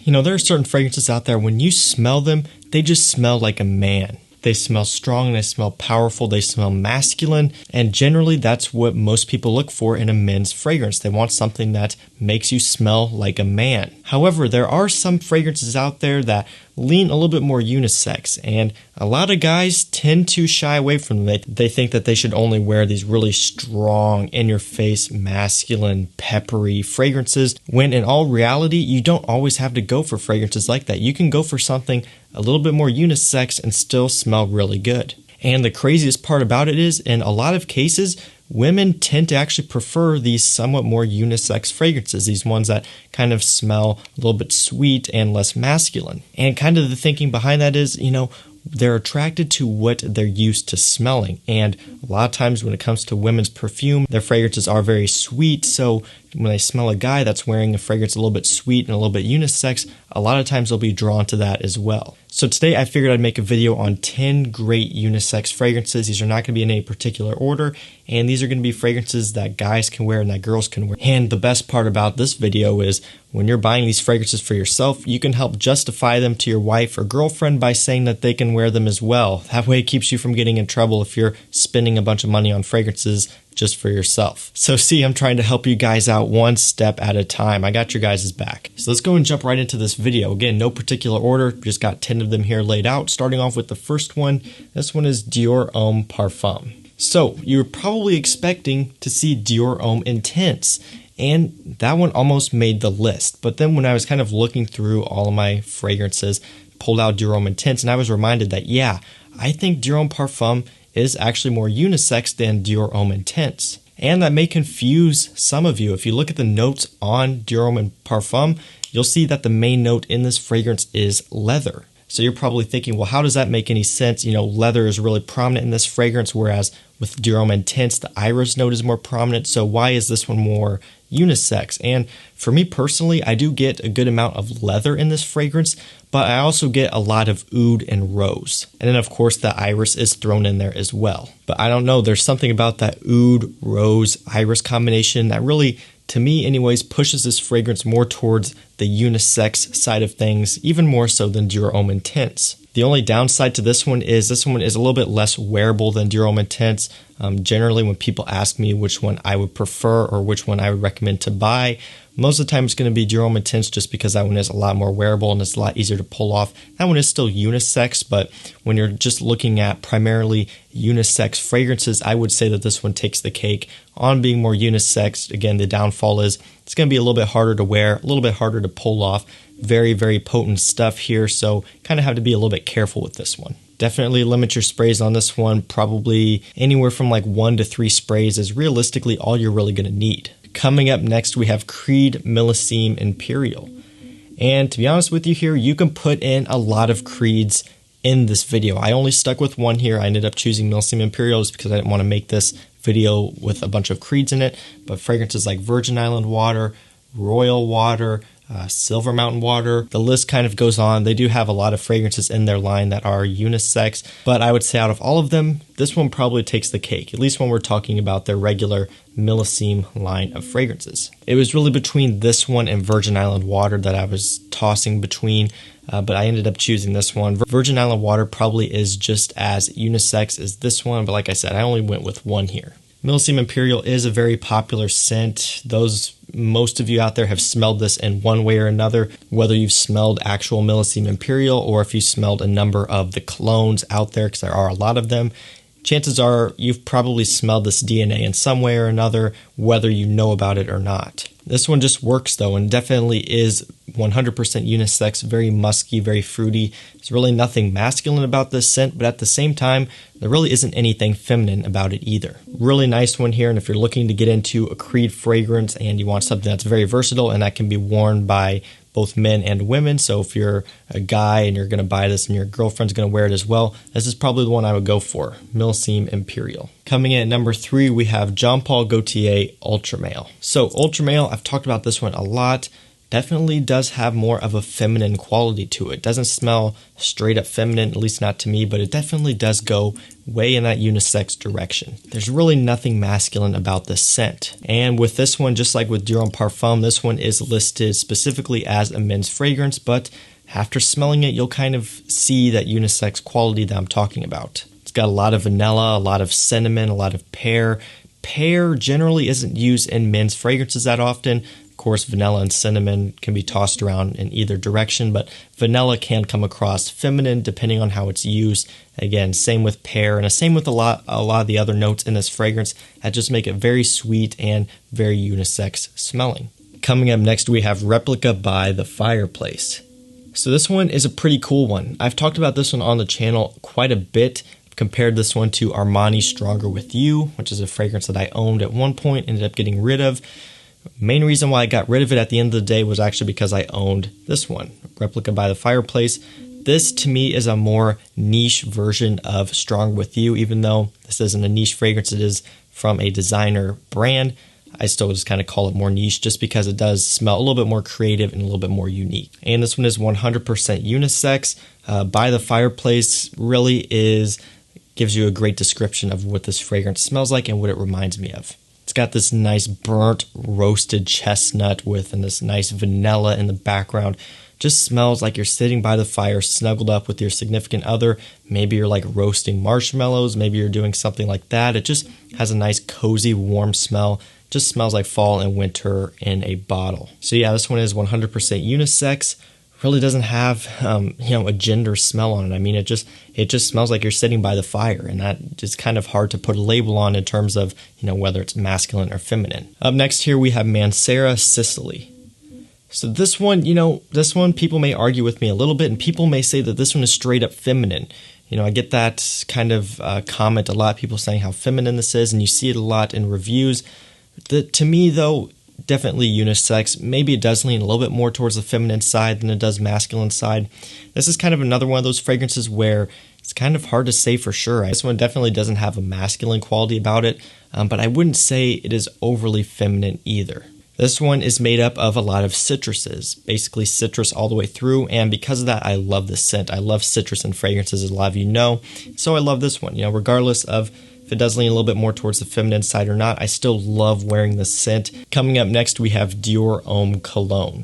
You know, there are certain fragrances out there, when you smell them, they just smell like a man. They smell strong, they smell powerful, they smell masculine, and generally that's what most people look for in a men's fragrance. They want something that makes you smell like a man. However, there are some fragrances out there that lean a little bit more unisex, and a lot of guys tend to shy away from them. They think that they should only wear these really strong, in-your-face, masculine, peppery fragrances, when in all reality, you don't always have to go for fragrances like that. You can go for something a little bit more unisex and still smell really good. And the craziest part about it is, in a lot of cases, women tend to actually prefer these somewhat more unisex fragrances, these ones that kind of smell a little bit sweet and less masculine. And kind of the thinking behind that is, you know, they're attracted to what they're used to smelling. And a lot of times when it comes to women's perfume, their fragrances are very sweet. So when they smell a guy that's wearing a fragrance a little bit sweet and a little bit unisex, a lot of times they'll be drawn to that as well. So today I figured I'd make a video on 10 great unisex fragrances. These are not going to be in any particular order, and these are going to be fragrances that guys can wear and that girls can wear. And the best part about this video is, when you're buying these fragrances for yourself, you can help justify them to your wife or girlfriend by saying that they can wear them as well. That way it keeps you from getting in trouble if you're spending a bunch of money on fragrances just for yourself. So see, I'm trying to help you guys out one step at a time. I got your guys' back. So let's go and jump right into this video. Again, no particular order, just got 10 of them here laid out. Starting off with the first one. This one is Dior Own Parfum. So you're probably expecting to see Dior Homme Intense, and that one almost made the list. But then when I was kind of looking through all of my fragrances, pulled out Dior Homme Intense, and I was reminded that, yeah, I think Dior Own Parfum is actually more unisex than Dior Homme Intense. And that may confuse some of you. If you look at the notes on Dior Homme Parfum, you'll see that the main note in this fragrance is leather. So you're probably thinking, well, how does that make any sense? You know, leather is really prominent in this fragrance, whereas with Dior Homme Intense, the iris note is more prominent. So why is this one more unisex? And for me personally, I do get a good amount of leather in this fragrance, but I also get a lot of oud and rose. And then of course the iris is thrown in there as well. But I don't know, there's something about that oud, rose, iris combination that really, to me anyways, pushes this fragrance more towards the unisex side of things, even more so than Dior Homme Intense. The only downside to this one is a little bit less wearable than Dior Homme Intense. Generally, when people ask me which one I would prefer or which one I would recommend to buy, most of the time it's going to be Dior Homme Intense, just because that one is a lot more wearable and it's a lot easier to pull off. That one is still unisex, but when you're just looking at primarily unisex fragrances, I would say that this one takes the cake on being more unisex. Again, the downfall is it's going to be a little bit harder to wear, a little bit harder to pull off. Very, very potent stuff here, so kind of have to be a little bit careful with this one. Definitely limit your sprays on this one. Probably anywhere from like 1 to 3 sprays is realistically all you're really going to need. Coming up next, we have Creed Millésime Imperial. And to be honest with you here, you can put in a lot of Creeds in this video. I only stuck with one here. I ended up choosing Millésime Imperial just because I didn't want to make this video with a bunch of Creeds in it. But fragrances like Virgin Island Water, Royal Water, Silver Mountain Water, the list kind of goes on. They do have a lot of fragrances in their line that are unisex, but I would say out of all of them, this one probably takes the cake, at least when we're talking about their regular Millésime line of fragrances. It was really between this one and Virgin Island Water that I was tossing between, but I ended up choosing this one. Virgin Island Water probably is just as unisex as this one, but like I said, I only went with one here. Millésime Imperial is a very popular scent. Most of you out there have smelled this in one way or another, whether you've smelled actual Millésime Imperial or if you smelled a number of the colognes out there, because there are a lot of them. Chances are you've probably smelled this DNA in some way or another, whether you know about it or not. This one just works though, and definitely is 100% unisex, very musky, very fruity. There's really nothing masculine about this scent, but at the same time, there really isn't anything feminine about it either. Really nice one here, and if you're looking to get into a Creed fragrance and you want something that's very versatile and that can be worn by both men and women, so if you're a guy and you're going to buy this and your girlfriend's going to wear it as well, this is probably the one I would go for, Millésime Imperial. Coming in at number 3, we have Jean Paul Gaultier Ultra Male. So Ultra Male, I've talked about this one a lot. definitely does have more of a feminine quality to it. Doesn't smell straight up feminine, at least not to me, but it definitely does go way in that unisex direction. There's really nothing masculine about this scent. And with this one, just like with Dior Own Parfum, this one is listed specifically as a men's fragrance, but after smelling it, you'll kind of see that unisex quality that I'm talking about. It's got a lot of vanilla, a lot of cinnamon, a lot of pear. Pear generally isn't used in men's fragrances that often. Of course, vanilla and cinnamon can be tossed around in either direction, but vanilla can come across feminine depending on how it's used. Again, same with pear, and same with a lot of the other notes in this fragrance that just make it very sweet and very unisex smelling. Coming up next, we have Replica by the Fireplace. So this one is a pretty cool one. I've talked about this one on the channel quite a bit. I've compared this one to Armani's Stronger With You, which is a fragrance that I owned at one point, ended up getting rid of. Main reason why I got rid of it at the end of the day was actually because I owned this one, Replica by the Fireplace. This to me is a more niche version of Strong With You, even though this isn't a niche fragrance, it is from a designer brand. I still just kind of call it more niche just because it does smell a little bit more creative and a little bit more unique. And this one is 100% unisex. By the Fireplace really gives you a great description of what this fragrance smells like and what it reminds me of. It's got this nice burnt roasted chestnut and this nice vanilla in the background. Just smells like you're sitting by the fire, snuggled up with your significant other. Maybe you're like roasting marshmallows. Maybe you're doing something like that. It just has a nice cozy, warm smell. Just smells like fall and winter in a bottle. So yeah, this one is 100% unisex. Really doesn't have a gender smell on it. I mean, it just smells like you're sitting by the fire, and that is kind of hard to put a label on in terms of whether it's masculine or feminine. Up next here we have Mancera Sicully. So this one people may argue with me a little bit, and people may say that this one is straight up feminine. I get that kind of comment a lot, people saying how feminine this is, and you see it a lot in reviews. To me though, definitely unisex. Maybe it does lean a little bit more towards the feminine side than it does masculine side. This is kind of another one of those fragrances where it's kind of hard to say for sure. This one definitely doesn't have a masculine quality about it, but I wouldn't say it is overly feminine either. This one is made up of a lot of citruses, basically citrus all the way through, and because of that, I love this scent. I love citrus and fragrances, as a lot of you know, so I love this one. Regardless of if it does lean a little bit more towards the feminine side or not, I still love wearing this scent. Coming up next, we have Dior Own Cologne.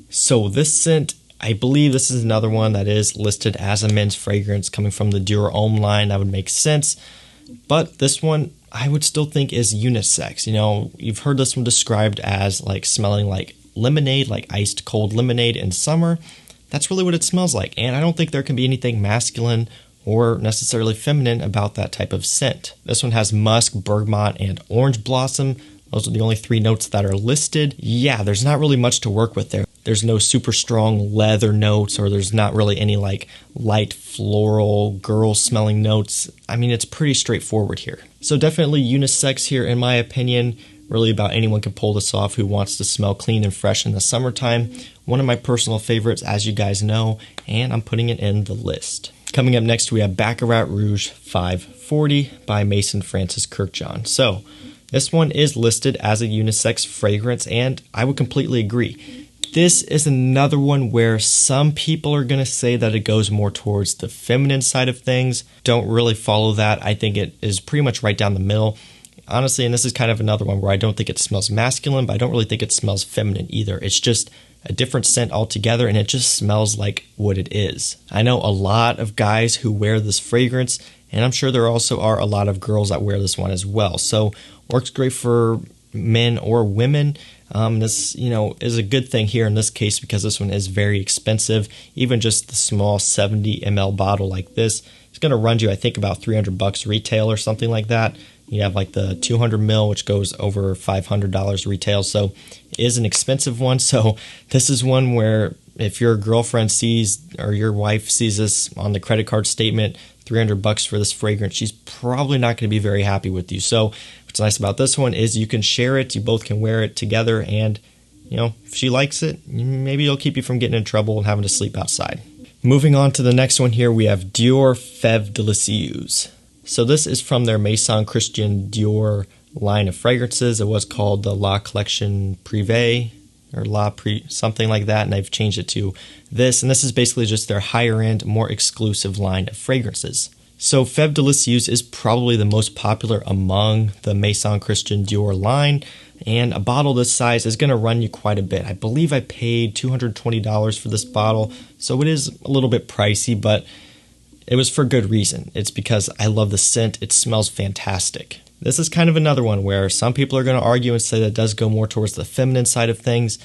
So this scent, I believe this is another one that is listed as a men's fragrance coming from the Dior Own line. That would make sense. But this one, I would still think is unisex. You've heard this one described as like smelling like lemonade, like iced cold lemonade in summer. That's really what it smells like. And I don't think there can be anything masculine or necessarily feminine about that type of scent. This one has musk, bergamot, and orange blossom. Those are the only three notes that are listed. Yeah, there's not really much to work with there. There's no super strong leather notes, or there's not really any like light floral girl smelling notes. I mean, it's pretty straightforward here. So definitely unisex here in my opinion. Really about anyone can pull this off who wants to smell clean and fresh in the summertime. One of my personal favorites, as you guys know, and I'm putting it in the list. Coming up next, we have Baccarat Rouge 540 by Mason Francis Kirkjohn. So this one is listed as a unisex fragrance, and I would completely agree. This is another one where some people are going to say that it goes more towards the feminine side of things. Don't really follow that. I think it is pretty much right down the middle. Honestly, and this is kind of another one where I don't think it smells masculine, but I don't really think it smells feminine either. It's just a different scent altogether, and it just smells like what it is. I know a lot of guys who wear this fragrance, and I'm sure there also are a lot of girls that wear this one as well. So works great for men or women. This, is a good thing here in this case because this one is very expensive. Even just the small 70 ml bottle like this, it's going to run you, I think, about $300 retail or something like that. You have like the 200 ml, which goes over $500 retail. So it is an expensive one. So this is one where if your girlfriend sees or your wife sees this on the credit card statement, $300 for this fragrance, she's probably not going to be very happy with you. So what's nice about this one is you can share it. You both can wear it together. And, if she likes it, maybe it'll keep you from getting in trouble and having to sleep outside. Moving on to the next one here, we have Dior Fève Délicieuse. So this is from their Maison Christian Dior line of fragrances. It was called the La Collection Privée. or La Pri, something like that, and I've changed it to this. And this is basically just their higher end, more exclusive line of fragrances. So Fève Délicieuse is probably the most popular among the Maison Christian Dior line, and a bottle this size is going to run you quite a bit. I believe I paid $220 for this bottle, so it is a little bit pricey, but it was for good reason. It's because I love the scent. It smells fantastic. This is kind of another one where some people are going to argue and say that it does go more towards the feminine side of things.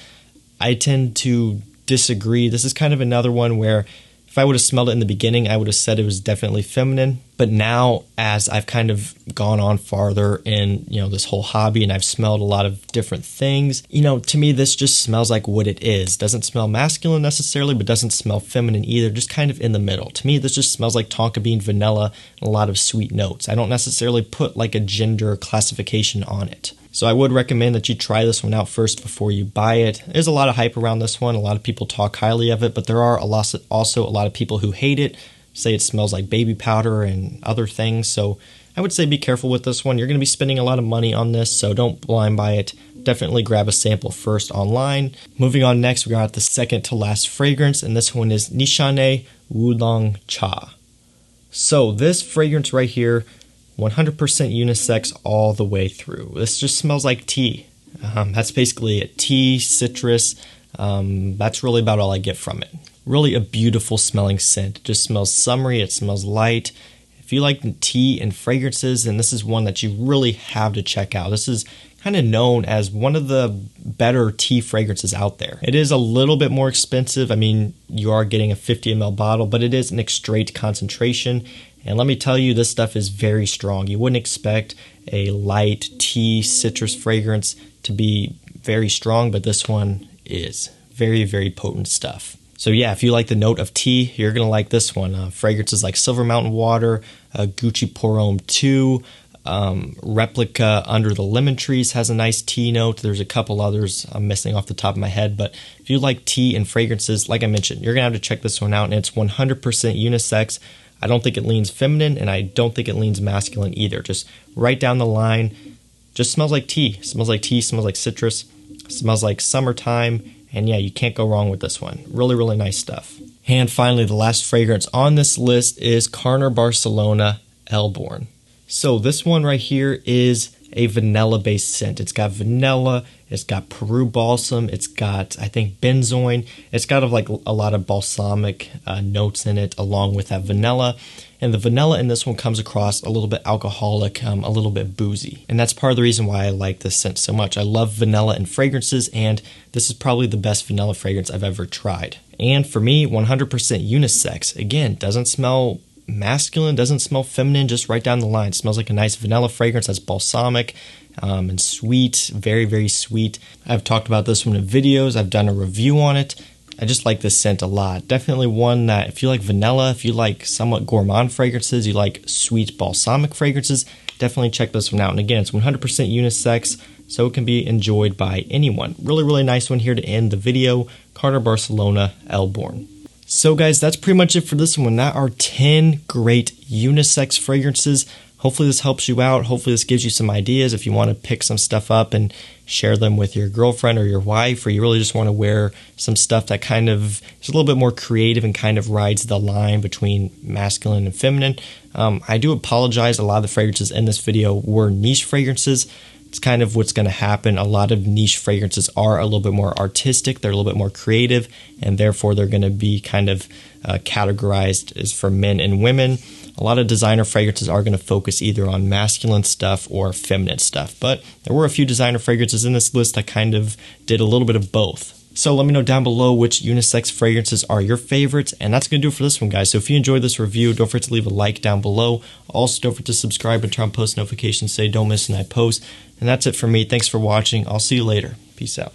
I tend to disagree. This is kind of another one where if I would have smelled it in the beginning, I would have said it was definitely feminine. But now, as I've kind of gone on farther in, this whole hobby, and I've smelled a lot of different things, to me, this just smells like what it is. Doesn't smell masculine necessarily, but doesn't smell feminine either. Just kind of in the middle. To me, this just smells like tonka bean vanilla and a lot of sweet notes. I don't necessarily put like a gender classification on it. So I would recommend that you try this one out first before you buy it. There's a lot of hype around this one. A lot of people talk highly of it, but there are also a lot of people who hate it, say it smells like baby powder and other things. So I would say be careful with this one. You're going to be spending a lot of money on this, so don't blind buy it. Definitely grab a sample first online. Moving on next, we got the second to last fragrance, and this one is Nishane Luong Cha. So this fragrance right here, 100% unisex all the way through. This just smells like tea. That's basically it. Tea, citrus. That's really about all I get from it. Really a beautiful smelling scent. It just smells summery. It smells light. If you like tea and fragrances, then this is one that you really have to check out. This is kind of known as one of the better tea fragrances out there. It is a little bit more expensive. I mean, you are getting a 50 ml bottle, but it is an extrait concentration. And let me tell you, this stuff is very strong. You wouldn't expect a light tea citrus fragrance to be very strong, but this one is very, very potent stuff. So yeah, if you like the note of tea, you're going to like this one. Fragrances like Silver Mountain Water, Gucci Pour Homme 2, Replica Under the Lemon Trees has a nice tea note. There's a couple others I'm missing off the top of my head, but if you like tea and fragrances, like I mentioned, you're going to have to check this one out, and it's 100% unisex. I don't think it leans feminine, and I don't think it leans masculine either. Just right down the line, just smells like tea. Smells like tea, smells like citrus, smells like summertime, and yeah, you can't go wrong with this one. Really, really nice stuff. And finally, the last fragrance on this list is Karner Barcelona Elborn. So this one right here is a vanilla-based scent. It's got vanilla, it's got Peru balsam, it's got, I think, benzoin. It's got like a lot of balsamic notes in it along with that vanilla. And the vanilla in this one comes across a little bit alcoholic, a little bit boozy. And that's part of the reason why I like this scent so much. I love vanilla in fragrances, and this is probably the best vanilla fragrance I've ever tried. And for me, 100% unisex. Again, doesn't smell masculine, doesn't smell feminine, just right down the line. It smells like a nice vanilla fragrance that's balsamic and sweet, very, very sweet. I've talked about this one in videos. I've done a review on it. I just like this scent a lot. Definitely one that if you like vanilla, if you like somewhat gourmand fragrances, you like sweet balsamic fragrances, definitely check this one out. And again, it's 100% unisex, so it can be enjoyed by anyone. Really, really nice one here to end the video. Karner Barcelona Elborn. So guys, that's pretty much it for this one. That are 10 great unisex fragrances. Hopefully this helps you out. Hopefully this gives you some ideas if you want to pick some stuff up and share them with your girlfriend or your wife, or you really just want to wear some stuff that kind of is a little bit more creative and kind of rides the line between masculine and feminine. I do apologize. A lot of the fragrances in this video were niche fragrances. It's kind of what's going to happen. A lot of niche fragrances are a little bit more artistic. They're a little bit more creative, and therefore they're going to be kind of categorized as for men and women. A lot of designer fragrances are going to focus either on masculine stuff or feminine stuff, but there were a few designer fragrances in this list that kind of did a little bit of both. So let me know down below which unisex fragrances are your favorites, and that's going to do it for this one, guys. So if you enjoyed this review, don't forget to leave a like down below. Also, don't forget to subscribe and turn on post notifications so you don't miss when I post. And that's it for me. Thanks for watching. I'll see you later. Peace out.